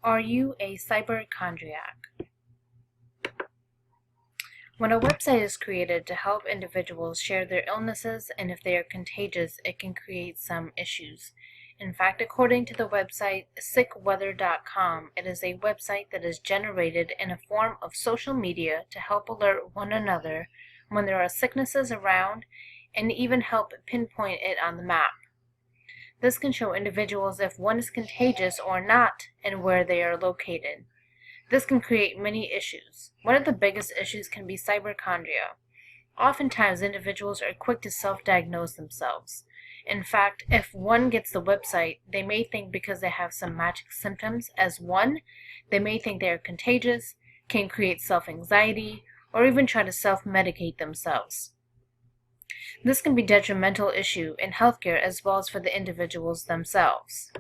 Are you a cyberchondriac? When a website is created to help individuals share their illnesses and if they are contagious, it can create some issues. In fact, according to the website sickweather.com, it is a website that is generated in a form of social media to help alert one another when there are sicknesses around and even help pinpoint it on the map. This can show individuals if one is contagious or not and where they are located. This can create many issues. One of the biggest issues can be cyberchondria. Oftentimes, individuals are quick to self-diagnose themselves. In fact, if one gets the website, they may think because they have some magic symptoms as one, they may think they are contagious, can create self-anxiety, or even try to self-medicate themselves. This can be a detrimental issue in healthcare as well as for the individuals themselves.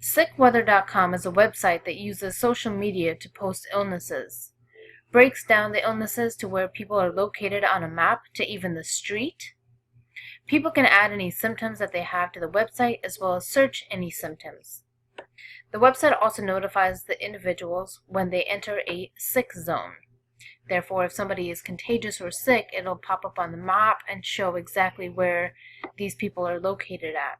Sickweather.com is a website that uses social media to post illnesses, breaks down the illnesses to where people are located on a map to even the street. People can add any symptoms that they have to the website as well as search any symptoms. The website also notifies the individuals when they enter a sick zone. Therefore, if somebody is contagious or sick, it'll pop up on the map and show exactly where these people are located at.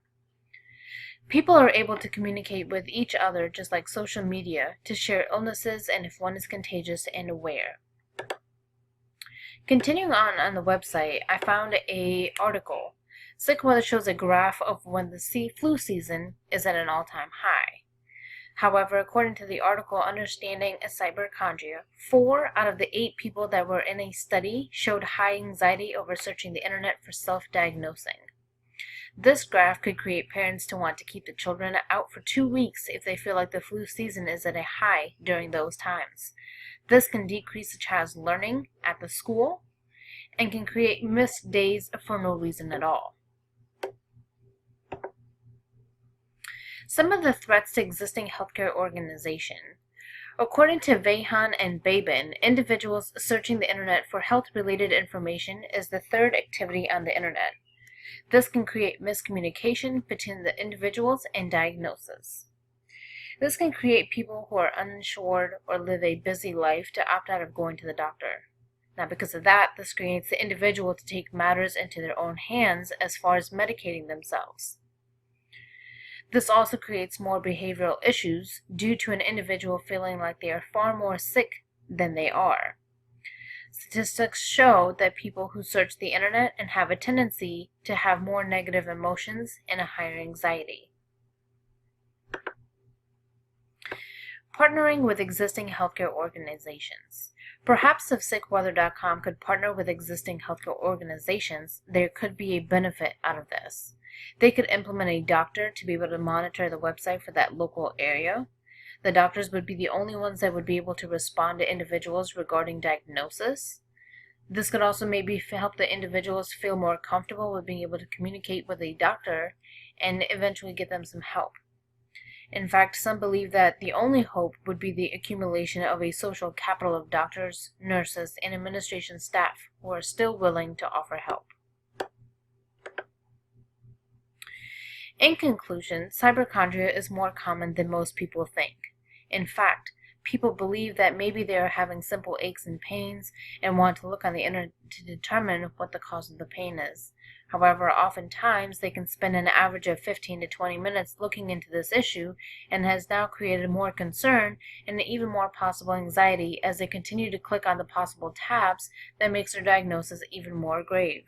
People are able to communicate with each other just like social media to share illnesses and if one is contagious and where. Continuing on the website, I found an article. SickWeather shows a graph of when the flu season is at an all-time high. However, according to the article Understanding a Cyberchondria, 4 out of the 8 people that were in a study showed high anxiety over searching the internet for self-diagnosing. This graph could create parents to want to keep the children out for 2 weeks if they feel like the flu season is at a high during those times. This can decrease the child's learning at the school and can create missed days for no reason at all. Some of the threats to existing healthcare organizations. According to Vahan and Babin, individuals searching the internet for health-related information is the third activity on the internet. This can create miscommunication between the individuals and diagnosis. This can create people who are uninsured or live a busy life to opt out of going to the doctor. Now, because of that, this creates the individual to take matters into their own hands as far as medicating themselves. This also creates more behavioral issues due to an individual feeling like they are far more sick than they are. Statistics show that people who search the internet and have a tendency to have more negative emotions and a higher anxiety. Partnering with existing healthcare organizations. Perhaps if sickweather.com could partner with existing healthcare organizations, there could be a benefit out of this. They could implement a doctor to be able to monitor the website for that local area. The doctors would be the only ones that would be able to respond to individuals regarding diagnosis. This could also maybe help the individuals feel more comfortable with being able to communicate with a doctor and eventually get them some help. In fact, some believe that the only hope would be the accumulation of a social capital of doctors, nurses, and administration staff who are still willing to offer help. In conclusion, cyberchondria is more common than most people think. In fact, people believe that maybe they are having simple aches and pains and want to look on the internet to determine what the cause of the pain is. However, oftentimes they can spend an average of 15 to 20 minutes looking into this issue and has now created more concern and even more possible anxiety as they continue to click on the possible tabs that makes their diagnosis even more grave.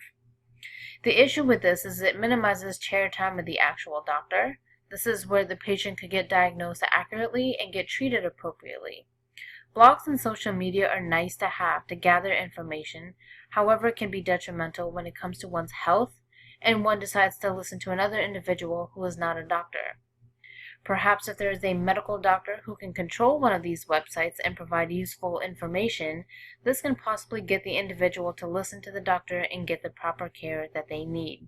The issue with this is it minimizes chair time with the actual doctor. This is where the patient could get diagnosed accurately and get treated appropriately. Blogs and social media are nice to have to gather information, however it can be detrimental when it comes to one's health and one decides to listen to another individual who is not a doctor. Perhaps if there is a medical doctor who can control one of these websites and provide useful information, this can possibly get the individual to listen to the doctor and get the proper care that they need.